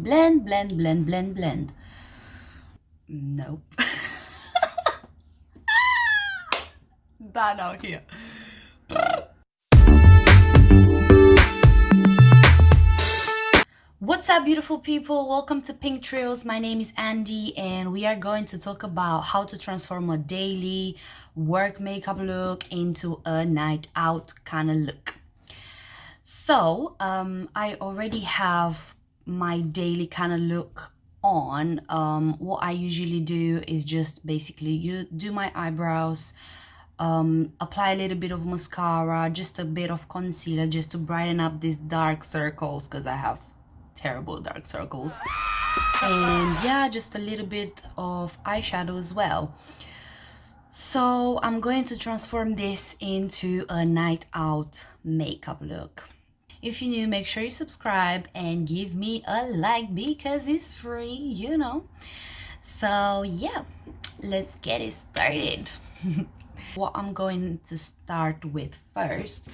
Blend, blend, blend, blend, blend. Nope. Done out here. What's up, beautiful people? Welcome to Pink Trails. My name is Andy and we are going to talk about how to transform a daily work makeup look into a night out kind of look. So I already have my daily kind of look on. What I usually do is just basically you do my eyebrows, apply a little bit of mascara, just a bit of concealer just to brighten up these dark circles because I have terrible dark circles, and yeah, just a little bit of eyeshadow as well. So I'm going to transform this into a night out makeup look. If you're new, make sure you subscribe and give me a like because it's free, you know. So yeah, let's get it started. What I'm going to start with first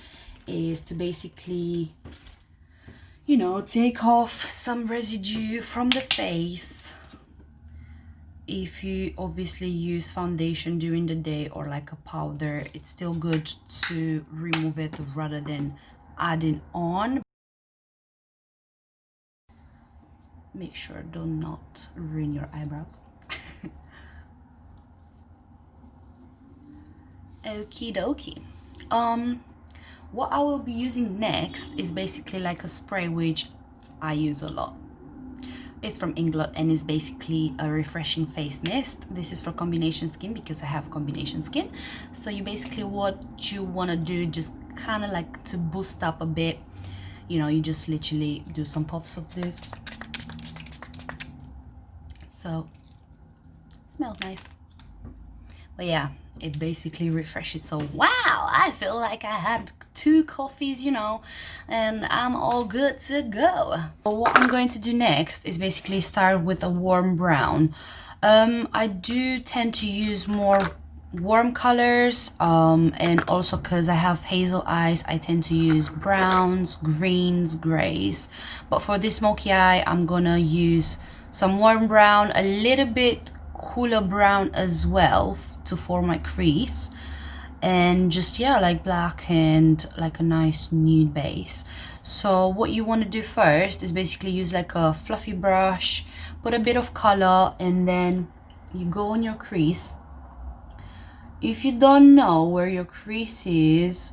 is to basically, you know, take off some residue from the face. If you obviously use foundation during the day or like a powder, it's still good to remove it rather than adding on. Make sure do not ruin your eyebrows. Okie dokie. What I will be using next is basically like a spray which I use a lot. It's from England and it's basically a refreshing face mist. This is for combination skin because I have combination skin. So you basically, what you want to do, just kind of like to boost up a bit, you know, you just literally do some puffs of this. So smells nice. But yeah, it basically refreshes. So wow, I feel like I had 2 coffees, you know, and I'm all good to go. But what I'm going to do next is basically start with a warm brown. I do tend to use more warm colors, and also because I have hazel eyes, I tend to use browns, greens, grays. But for this smoky eye, I'm gonna use some warm brown, a little bit cooler brown as well to form my crease, and just, yeah, like black and like a nice nude base. So what you want to do first is basically use like a fluffy brush, put a bit of color, and then you go on your crease. If you don't know where your crease is,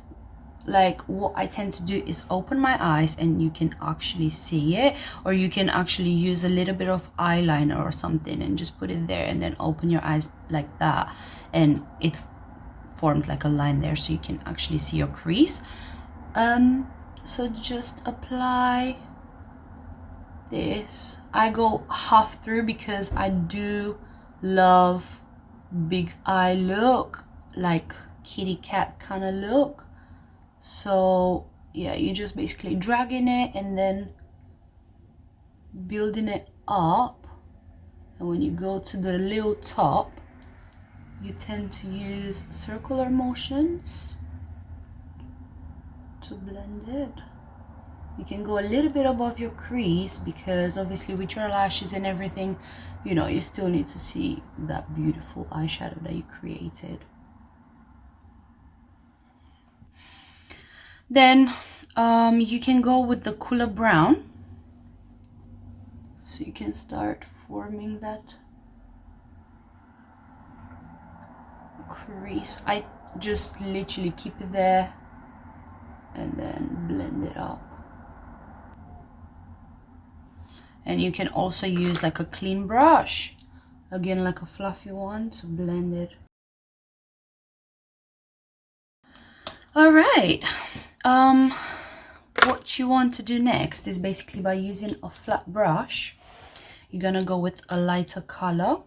like what I tend to do is open my eyes and you can actually see it, or you can actually use a little bit of eyeliner or something and just put it there and then open your eyes like that, and it formed like a line there so you can actually see your crease. So just apply this. I go half through because I do love big eye look, like kitty cat kind of look. So yeah, you just basically dragging it and then building it up, and when you go to the little top, you tend to use circular motions to blend it. You can go a little bit above your crease because obviously with your lashes and everything, you know, you still need to see that beautiful eyeshadow that you created. Then you can go with the cooler brown, so you can start forming that crease. I just literally keep it there and then blend it up. And you can also use like a clean brush, again like a fluffy one, to blend it. All right, what you want to do next is basically, by using a flat brush, you're gonna go with a lighter color,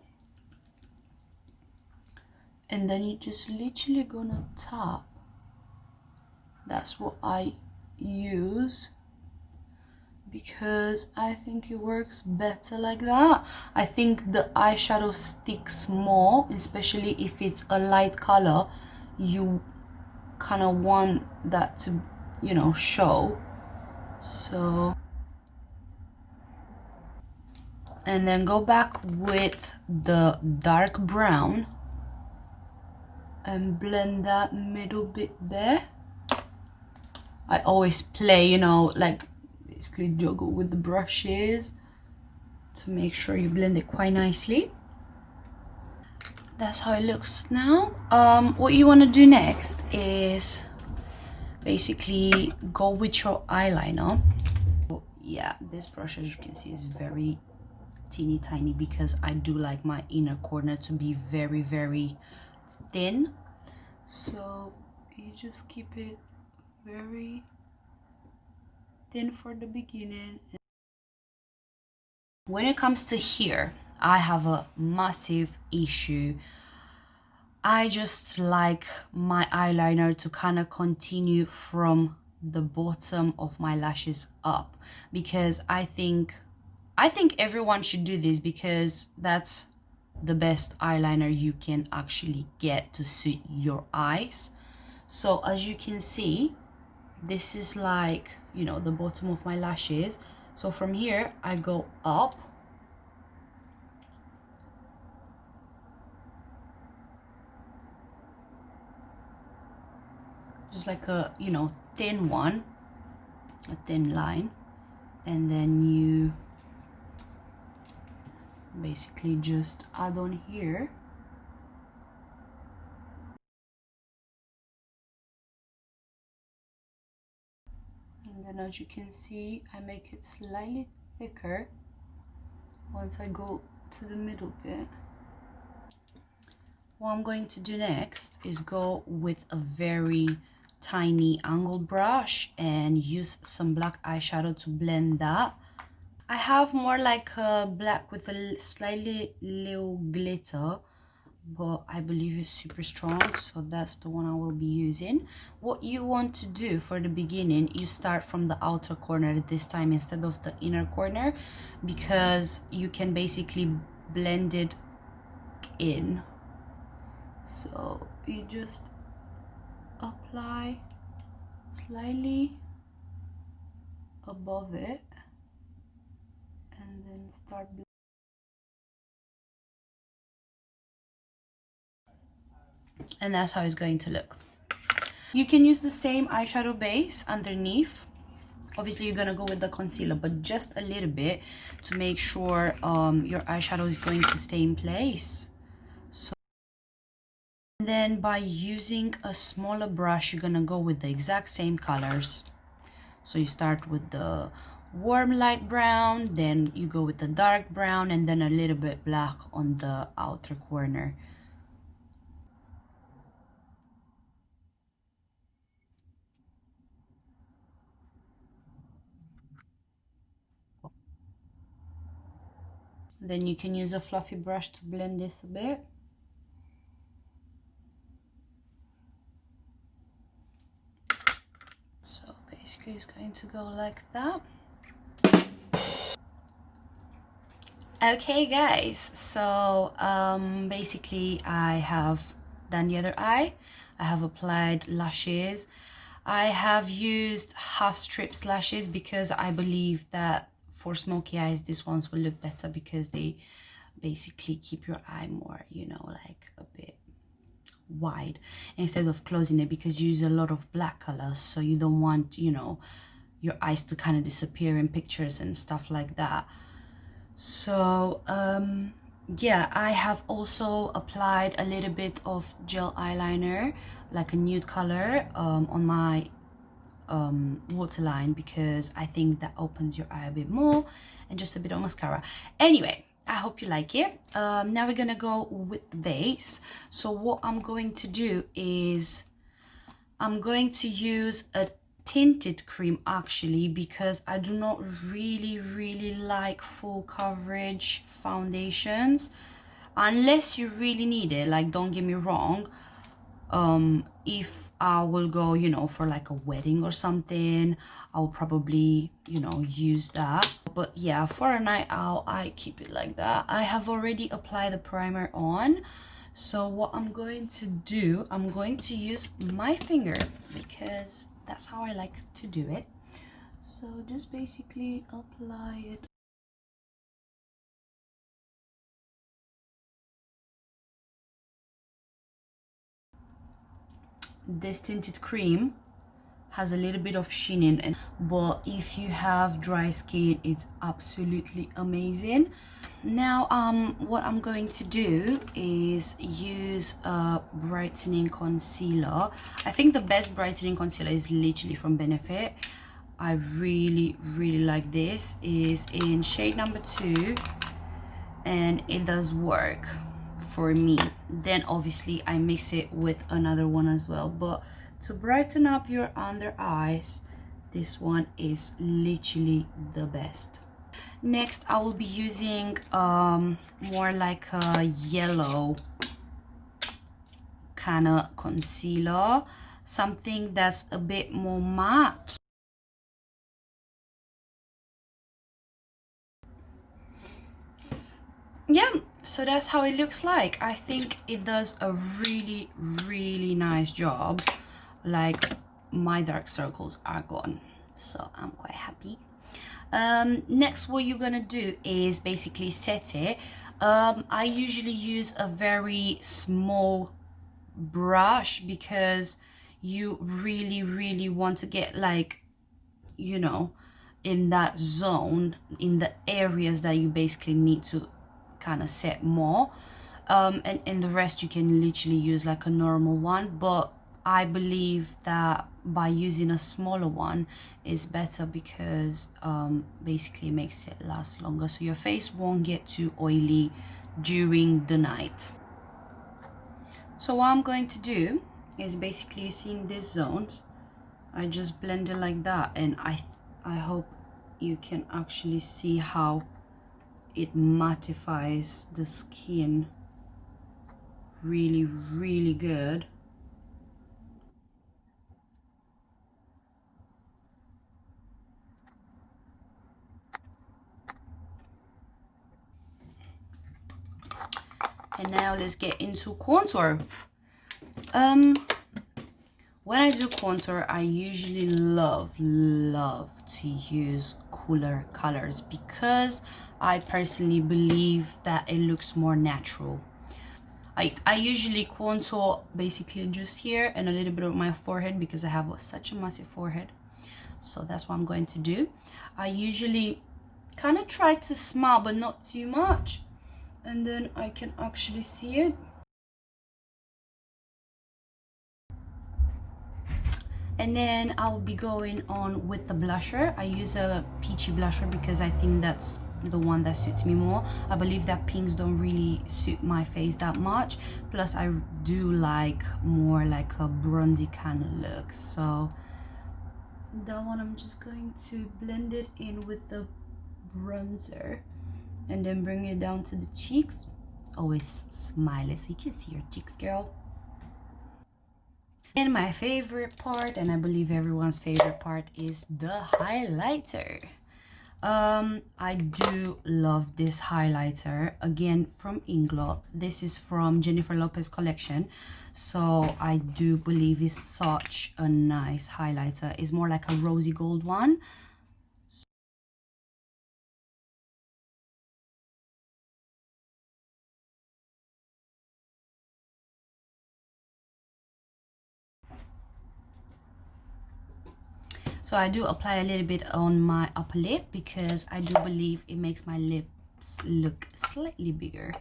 and then you just literally gonna tap. That's what I use because I think it works better like that. I think the eyeshadow sticks more, especially if it's a light color. You kind of want that to, you know, show. So and then go back with the dark brown and blend that middle bit there. I always play, you know, like basically juggle with the brushes to make sure you blend it quite nicely. That's how it looks now. What you want to do next is basically go with your eyeliner. Yeah, this brush, as you can see, is very teeny tiny because I do like my inner corner to be very, very thin. So you just keep it very thin for the beginning. When it comes to here, I have a massive issue. I just like my eyeliner to kind of continue from the bottom of my lashes up, because I think everyone should do this because that's the best eyeliner you can actually get to suit your eyes. So as you can see, this is like, you know, the bottom of my lashes. So from here I go up, just like a, you know, thin one, a thin line, and then you basically just add on here. And then as you can see, I make it slightly thicker once I go to the middle bit. What I'm going to do next is go with a very tiny angled brush and use some black eyeshadow to blend that. I have more like a black with a slightly little glitter, but I believe it's super strong, so that's the one I will be using. What you want to do for the beginning, you start from the outer corner this time instead of the inner corner, because you can basically blend it in. So you just apply slightly above it and then start blending. And that's how it's going to look. You can use the same eyeshadow base underneath. Obviously you're gonna go with the concealer, but just a little bit to make sure your eyeshadow is going to stay in place. So then by using a smaller brush, you're gonna go with the exact same colors. So you start with the warm light brown, then you go with the dark brown, and then a little bit black on the outer corner. Then you can use a fluffy brush to blend this a bit. So basically it's going to go like that. Okay guys, so basically I have done the other eye. I have applied lashes. I have used half strips lashes because I believe that for smoky eyes these ones will look better, because they basically keep your eye more, you know, like a bit wide instead of closing it, because you use a lot of black colors, so you don't want, you know, your eyes to kind of disappear in pictures and stuff like that. So yeah, I have also applied a little bit of gel eyeliner, like a nude color, on my waterline, because I think that opens your eye a bit more, and just a bit of mascara. Anyway, I hope you like it. Now we're gonna go with the base. So what I'm going to do is I'm going to use a tinted cream actually, because I do not really like full coverage foundations unless you really need it. Like, don't get me wrong, if I will go, you know, for like a wedding or something, I'll probably, you know, use that. But yeah, for a night out, I keep it like that. I have already applied the primer on. So what I'm going to do, I'm going to use my finger because that's how I like to do it. So just basically apply it this tinted cream has a little bit of sheen in it, but if you have dry skin, it's absolutely amazing. Now what I'm going to do is use a brightening concealer. I think the best brightening concealer is literally from Benefit. I really like this. Is in shade number 2, and it does work for me. Then obviously I mix it with another one as well, but to brighten up your under eyes, this one is literally the best. Next, I will be using more like a yellow kind of concealer, something that's a bit more matte. Yeah, so that's how it looks like. I think it does a really nice job. Like, my dark circles are gone, so I'm quite happy. Next, what you're gonna do is basically set it. I usually use a very small brush because you really want to get, like, you know, in that zone, in the areas that you basically need to kind of set more, and the rest you can literally use like a normal one, but I believe that by using a smaller one is better because basically it makes it last longer, so your face won't get too oily during the night. So what I'm going to do is basically, seeing these zones, I just blend it like that, and I hope you can actually see how it mattifies the skin really good. And now let's get into contour. When I do contour, I usually love to use cooler colors because I personally believe that it looks more natural. I usually contour basically just here and a little bit of my forehead because I have such a massive forehead. So that's what I'm going to do. I usually kind of try to smile, but not too much, and then I can actually see it. And then I'll be going on with the blusher. I use a peachy blusher because I think that's the one that suits me more. I believe that pinks don't really suit my face that much, plus I do like more like a bronzy kind of look. So that one, I'm just going to blend it in with the bronzer and then bring it down to the cheeks. Always smile so you can see your cheeks, girl. And my favorite part, and I believe everyone's favorite part, is the highlighter. I do love this highlighter, again from Inglot. This is from Jennifer Lopez collection, so I do believe it's such a nice highlighter. It's more like a rosy gold one. So I do apply a little bit on my upper lip because I do believe it makes my lips look slightly bigger.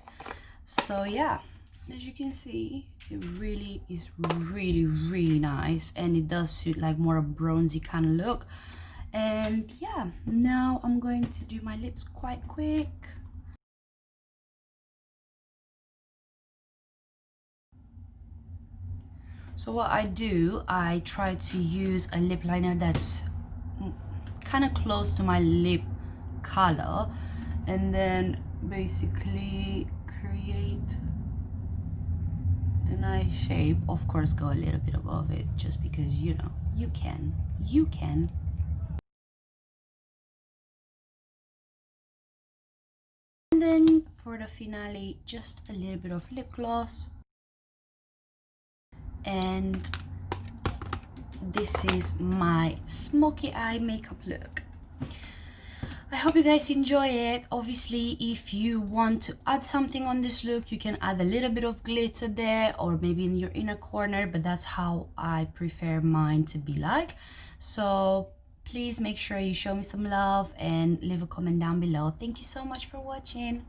So yeah, as you can see, it really is really nice, and it does suit like more a bronzy kind of look. And yeah, now I'm going to do my lips quite quick. So what I do, I try to use a lip liner that's kind of close to my lip color, and then basically create a nice shape. Of course, go a little bit above it just because, you know, you can. And then for the finale, just a little bit of lip gloss. And this is my smoky eye makeup look. I hope you guys enjoy it. Obviously, if you want to add something on this look, you can add a little bit of glitter there or maybe in your inner corner, but that's how I prefer mine to be like. So please make sure you show me some love and leave a comment down below. Thank you so much for watching.